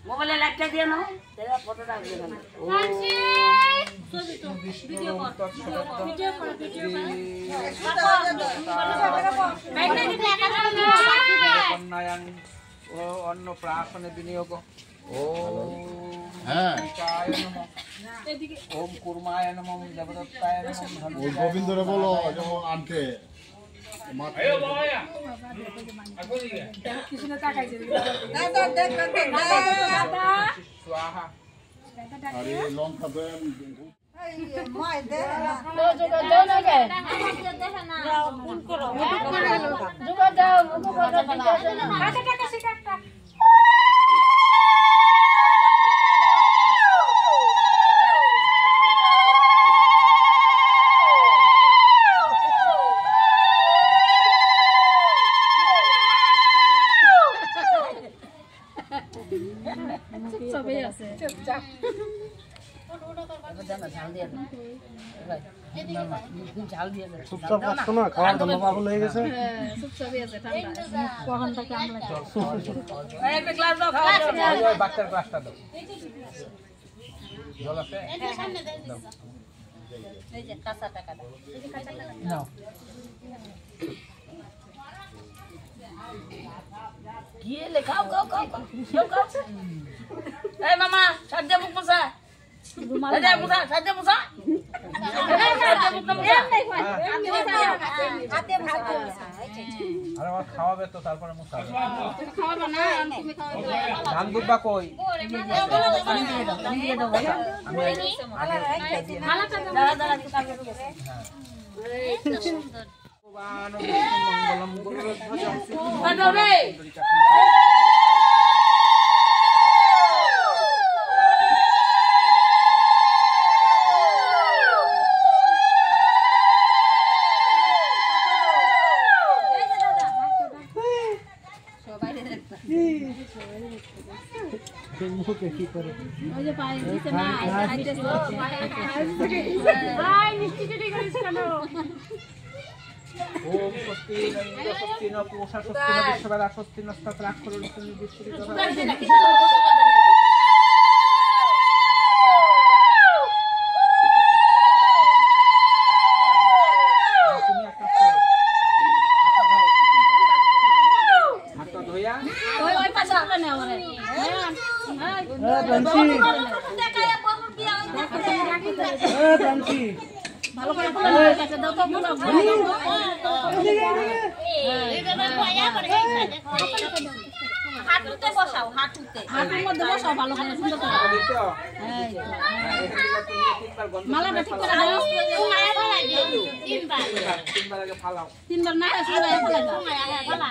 মোবাইলে লাইটটা দিয়ে নাও তেরা ফটোটা দিয়ে নাও ভিডিও কর কন্যায়াং ও অন্য প্রাশনে বিনিয়োগ ওম কুর্মায় নমঃ দেবদত্তায় নমঃ গোবিন্দরে বলো যেমন আনতে চুপচাপ আসছো না খাওয়ার জন্য পাগল হয়ে গেছে চুপচাপই আছে ঠান্ডা কখন থেকে আমরা একটা গ্লাস দাও খাওয়া বাচ্চার গ্লাসটা দাও জল আছে এই সামনে দাও এই যে কাঁচা টাকা দাও এই যে কাঁচা টাকা নাও গিয়ে লে খাও এই মামা সাজে মুখ মুছা সাজে মুছা সাজে মুছা আরে আমার খাওয়াবে তো তারপরে মুছা তুমি খাওয়াবে না তুমি খাওয়াবে ধান দুব্বা কই দিয়ে দাও মালাটা দাঁড়া এই তো সুন্দর ভগবান মঙ্গলম গুরুধ্বজং রে মুখে কি করে ওই যে পায়ে দিতে না ভাই মিষ্টি চুরি করিস কেন ওম স্বস্তি ইন্দ্র স্বস্তি ন পুষা স্বস্তি ন বিশ্ববেদা স্বস্তি নস্তাত রাক্ষর বিশ্বরি ভালো করে কাছে দাও তো পুরো হাঁটুতে বসাও হাঁটুর মধ্যে বসাও ভালো করে সুন্দর করে এই মালাটা ঠিক করে দাও তিনবার আগে ফালাও তিনবার না সবাই ফালা দাও ফালা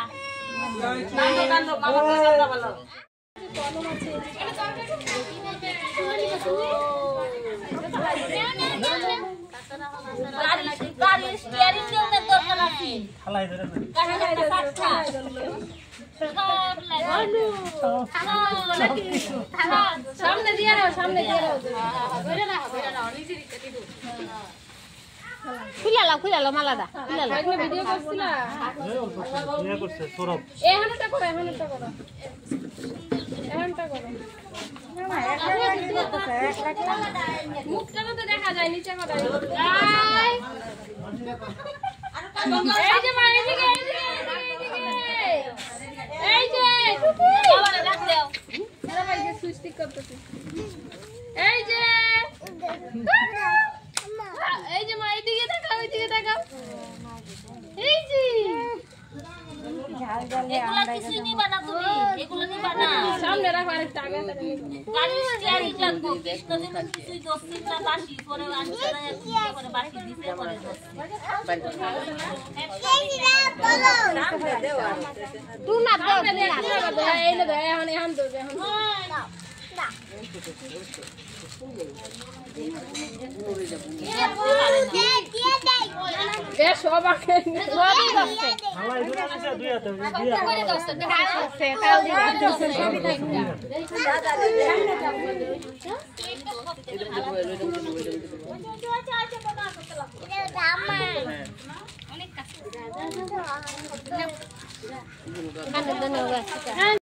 কান্দ ভালো কলম আছে গাড়ি স্টিয়ারিং দিও না দরকার আছে খালাই ধরে কাটা সামনে দিয়ে রাও ধরে না নিজে রিতে দিও খুলালাও মালাটা খুলালাও আপনি ভিডিও করছিলা নিয়ে করছে সৌরভ এখানটা করো মুখটা তো দেখা যায় নিচে কথা এই যে মা এদিকে এই যে বাবারে ডাক দাও আরে ভাই যে সুইচ ঠিক করতেছে এই যে মা এদিকে তাকাও এই যে এগুলা কিছু নিবা না তুমি এগুলা নিবা না সামনে রাখো আরেকটা আগে গাড়ি স্টিয়ারিং লাগবে কৃষ্ণজি কিছুই দোস্তির না বাসি পরে আনছে না করে বাকি দিতে পরে তুই না দাও এই না দাও এখন দাও ধন্যবাদ।